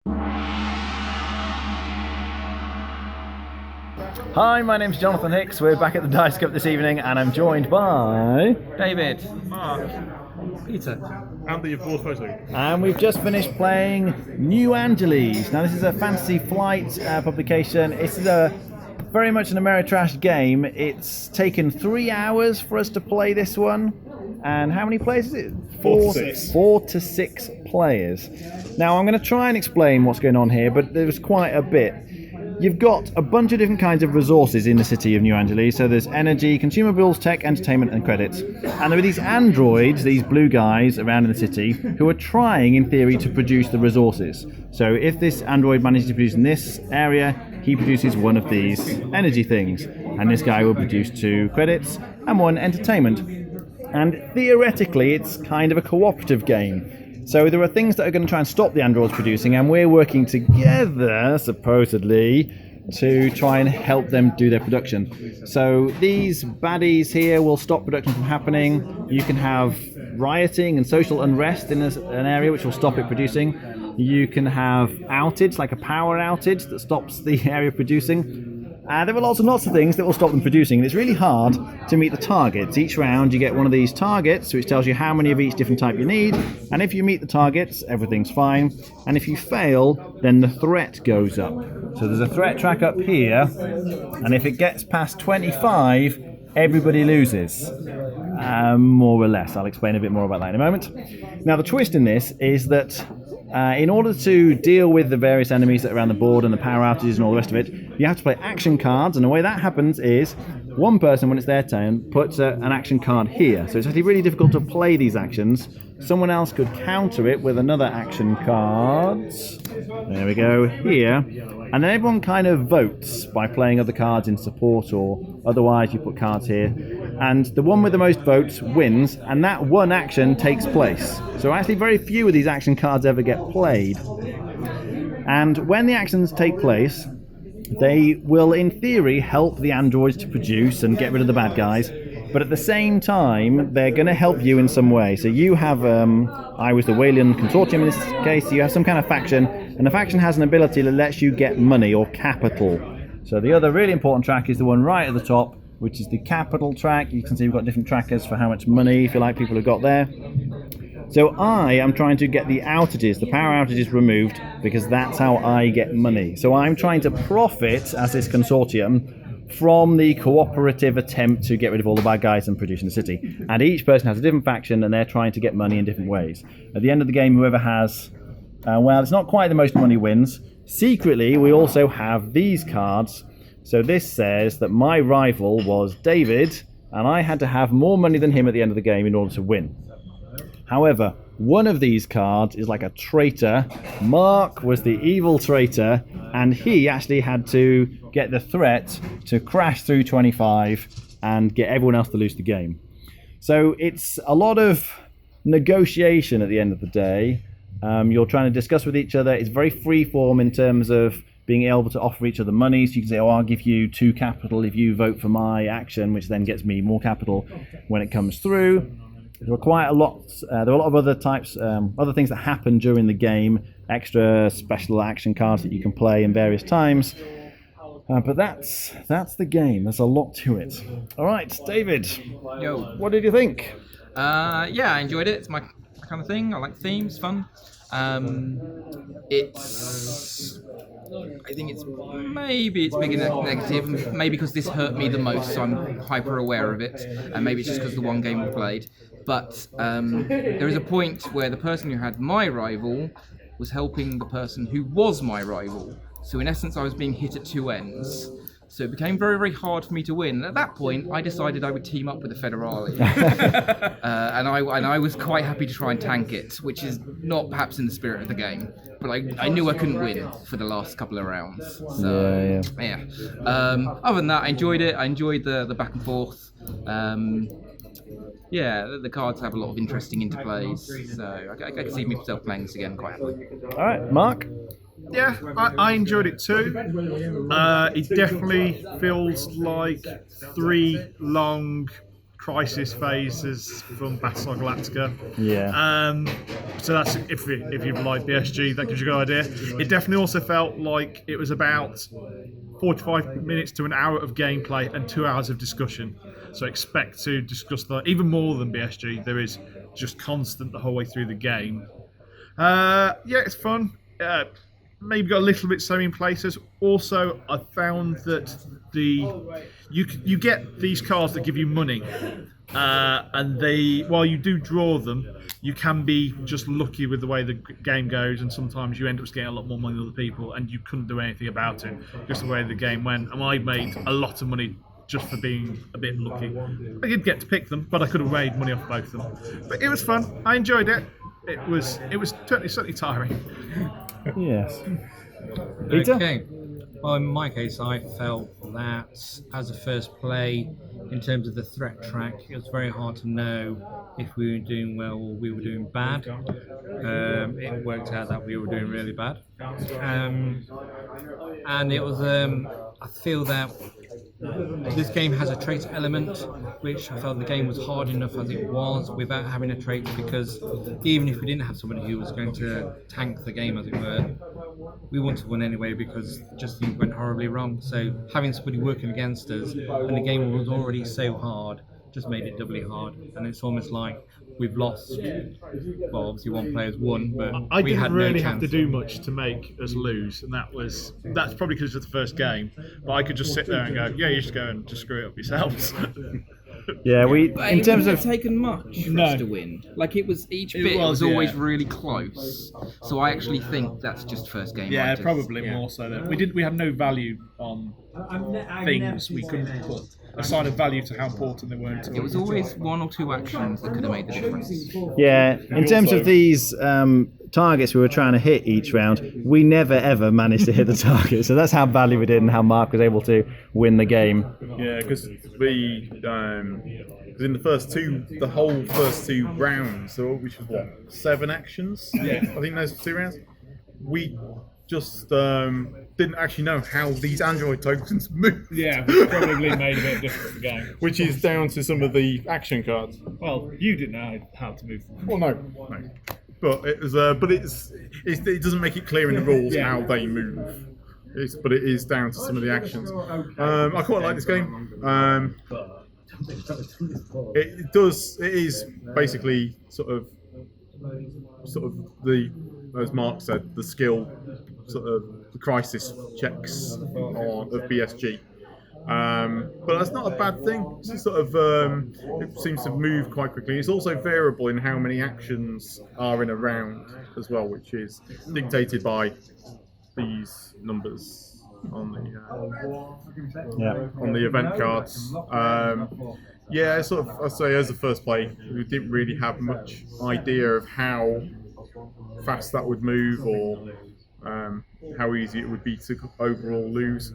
Hi, my name's Jonathan Hicks. We're back at the Dice Cup this evening, and I'm joined by David. Mark, Peter. and the board photo. And we've just finished playing New Angeles. Now, this is a Fantasy Flight publication. It's very much an Ameritrash game. It's taken 3 hours for us to play this one. And how many players is it? 4 to 6. 4 to 6 players. Now, I'm going to try and explain what's going on here, but there's quite a bit. You've got a bunch of different kinds of resources in the city of New Angeles. So there's energy, consumables, tech, entertainment, and credits. And there are these androids, these blue guys around in the city, who are trying, in theory, to produce the resources. So if this android manages to produce in this area, he produces one of these energy things. And this guy will produce 2 credits and 1 entertainment. And theoretically, it's kind of a cooperative game. So there are things that are going to try and stop the androids producing, and we're working together, supposedly, to try and help them do their production. So these baddies here will stop production from happening. You can have rioting and social unrest in an area which will stop it producing. You can have outage, like a power outage that stops the area producing. There are lots and lots of things that will stop them producing, and it's really hard to meet the targets. Each round you get one of these targets, which tells you how many of each different type you need, and if you meet the targets, everything's fine, and if you fail, then the threat goes up. So there's a threat track up here, and if it gets past 25, everybody loses. More or less. I'll explain a bit more about that in a moment. Now, the twist in this is that in order to deal with the various enemies that are around the board and the power outages and all the rest of it, you have to play action cards, and the way that happens is one person, when it's their turn, puts an action card here. So it's actually really difficult to play these actions. Someone else could counter it with another action card. There we go, here. And then everyone kind of votes by playing other cards in support, or otherwise you put cards here. And the one with the most votes wins, and that one action takes place. So actually very few of these action cards ever get played. And when the actions take place, they will, in theory, help the androids to produce and get rid of the bad guys. But at the same time, they're going to help you in some way. So you have, I was the Walian Consortium in this case, so you have some kind of faction, and the faction has an ability that lets you get money or capital. So the other really important track is the one right at the top, which is the capital track. You can see we've got different trackers for how much money, if you like, people have got there. So I am trying to get the outages, the power outages removed, because that's how I get money. So I'm trying to profit, as this consortium, from the cooperative attempt to get rid of all the bad guys and produce in the city. And each person has a different faction, and they're trying to get money in different ways. At the end of the game, whoever has, well, it's not quite the most money wins. Secretly, we also have these cards. So this says that my rival was David, and I had to have more money than him at the end of the game in order to win. However, one of these cards is like a traitor. Mark was the evil traitor, and he actually had to get the threat to crash through 25 and get everyone else to lose the game. So it's a lot of negotiation at the end of the day. You're trying to discuss with each other. It's very free form in terms of being able to offer each other money. So you can say, oh, I'll give you 2 capital if you vote for my action, which then gets me more capital when it comes through. There are quite a lot. There are a lot of other types, other things that happen during the game. Extra special action cards that you can play in various times. But that's the game. There's a lot to it. All right, David. Yo. What did you think? Yeah, I enjoyed it. It's my kind of thing. I like the themes, fun. I think it's maybe it's big and negative. Maybe because this hurt me the most, so I'm hyper aware of it. And maybe it's just because the one game we played. But there is a point where the person who had my rival was helping the person who was my rival. So in essence, I was being hit at 2 ends. So it became very, very hard for me to win. And at that point, I decided I would team up with the Federali. and I was quite happy to try and tank it, which is not perhaps in the spirit of the game. But I knew I couldn't win for the last couple of rounds. So, yeah. Other than that, I enjoyed it. I enjoyed the back and forth. Yeah, the cards have a lot of interesting interplays. So I can see myself playing this again quite happily. All right, Mark? Yeah, I enjoyed it too. It definitely feels like 3 long crisis phases from Battlestar Galactica. Yeah. So that's if you've liked BSG, that gives you a good idea. It definitely also felt like it was about 45 minutes to an hour of gameplay and 2 hours of discussion. So expect to discuss that even more than BSG. There is just constant the whole way through the game. Yeah, it's fun. Maybe got a little bit slow in places. Also, I found that you get these cards that give you money, and while you do draw them, you can be just lucky with the way the game goes, and sometimes you end up getting a lot more money than other people, and you couldn't do anything about it, just the way the game went. And I made a lot of money just for being a bit lucky. I did get to pick them, but I could have made money off both of them. But it was fun. I enjoyed it. It was certainly tiring. Yes. Peter? Okay. Well, in my case, I felt that as a first play, in terms of the threat track, it was very hard to know if we were doing well or we were doing bad. It worked out that we were doing really bad. And it was, I feel that this game has a trait element, which I felt the game was hard enough as it was without having a trait, because even if we didn't have somebody who was going to tank the game, as it were, we wanted to win anyway because just things went horribly wrong. So having somebody working against us, and the game was already so hard, just made it doubly hard. And it's almost like we've lost. Well, obviously one player's won, but I we didn't had really no have chance. to do much to make us lose, and that's probably because it was the first game. But I could just sit there and go, yeah, you just go and just screw it up yourselves. Yeah, But in it terms wouldn't of have taken much for No. us to win. Like it was each bit was, was always yeah. really close. So I actually think that's just first game. Yeah, writers. probably more so. That we had no value on things. We couldn't put aside a value to how important they were. It was always one or two actions that could have made the difference. Yeah, in terms of these targets we were trying to hit each round, we never ever managed to hit the target. So that's how badly we did and how Mark was able to win the game. Yeah, because in the whole first two rounds, so which was what, 7 actions? Yeah, I think those 2 rounds. We just didn't actually know how these android tokens move. Yeah, which probably made a bit different game. Which is down to some of the action cards. Well, you didn't know how to move them. Well, no. But it was, it doesn't make it clear in the rules how they move. But it is down to some of the actions. I quite like this game. It is basically sort of the, as Mark said, the skill sort of the crisis checks of BSG. But that's not a bad thing. It's sort of it seems to move quite quickly. It's also variable in how many actions are in a round as well, which is dictated by these numbers on the event cards. Yeah, sort of. I'd say as a first play, we didn't really have much idea of how fast that would move or how easy it would be to overall lose.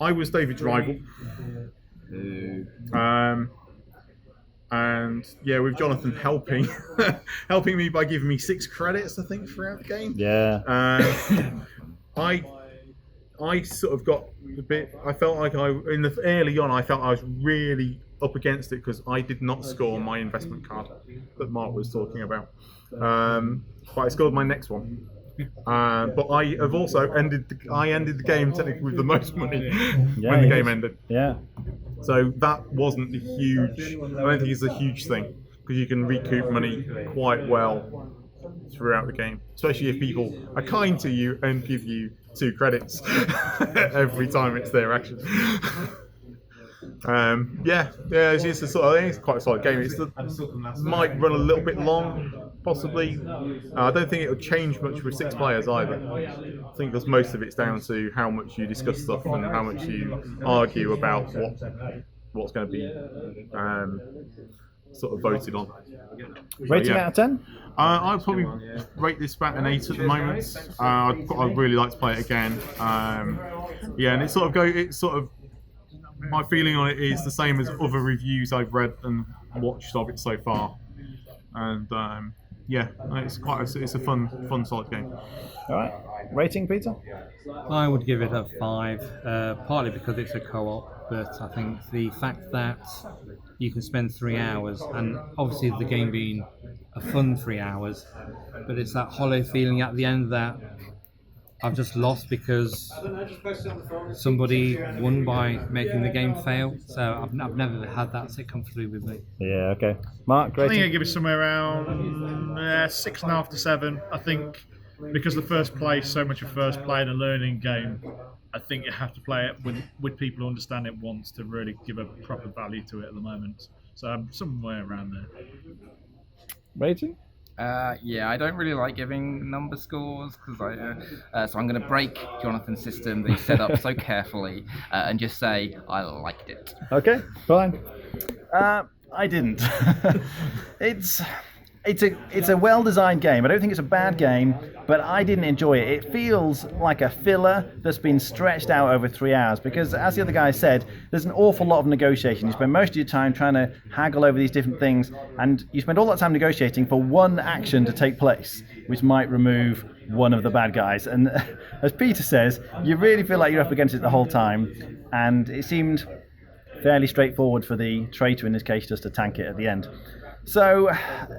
I was David's rival. And yeah, with Jonathan helping me by giving me 6 credits, I think, throughout the game. Yeah. I sort of got a bit. I felt like early on, I felt I was really up against it because I did not score my investment card that Mark was talking about. But I scored my next one. But I have also ended the game technically with the most money when the game ended. Yeah. So that wasn't a huge. I don't think it's a huge thing because you can recoup money quite well throughout the game, especially if people are kind to you and give you 2 credits every time it's their action. It's just a sort of. I think it's quite a solid game. Might run a little bit long, possibly. I don't think it'll change much with 6 players either. I think because most of it's down to how much you discuss stuff and how much you argue about what's going to be sort of voted on. Rating out of 10? I'd probably rate this about an 8 at the moment. I'd really like to play it again. And it's sort of my feeling on it is the same as other reviews I've read and watched of it so far. And it's a fun solid game. All right. Rating, Peter? I would give it a 5, partly because it's a co-op, but I think the fact that you can spend 3 hours, and obviously the game being a fun 3 hours, but it's that hollow feeling at the end that I've just lost because somebody won by making the game fail. So I've never had that sit comfortably with me. Yeah, okay. Mark, I think rating? I give it somewhere around 6.5 to 7. I think because the first play is so much a first play and a learning game, I think you have to play it with people who understand it once to really give a proper value to it at the moment. So I'm somewhere around there. Rating? Yeah, I don't really like giving number scores because so I'm going to break Jonathan's system that he set up so carefully and just say I liked it. Okay, fine. I didn't. It's a well-designed game. I don't think it's a bad game, but I didn't enjoy it. It feels like a filler that's been stretched out over 3 hours because, as the other guy said, there's an awful lot of negotiation. You spend most of your time trying to haggle over these different things, and you spend all that time negotiating for one action to take place, which might remove one of the bad guys. And as Peter says, you really feel like you're up against it the whole time, and it seemed fairly straightforward for the traitor in this case just to tank it at the end. So,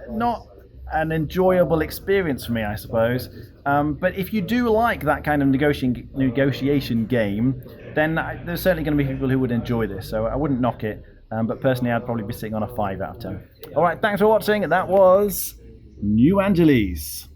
not an enjoyable experience for me, I suppose. But if you do like that kind of negotiation game, then there's certainly going to be people who would enjoy this. So I wouldn't knock it. But personally, I'd probably be sitting on a 5 out of 10. All right, thanks for watching. That was New Angeles.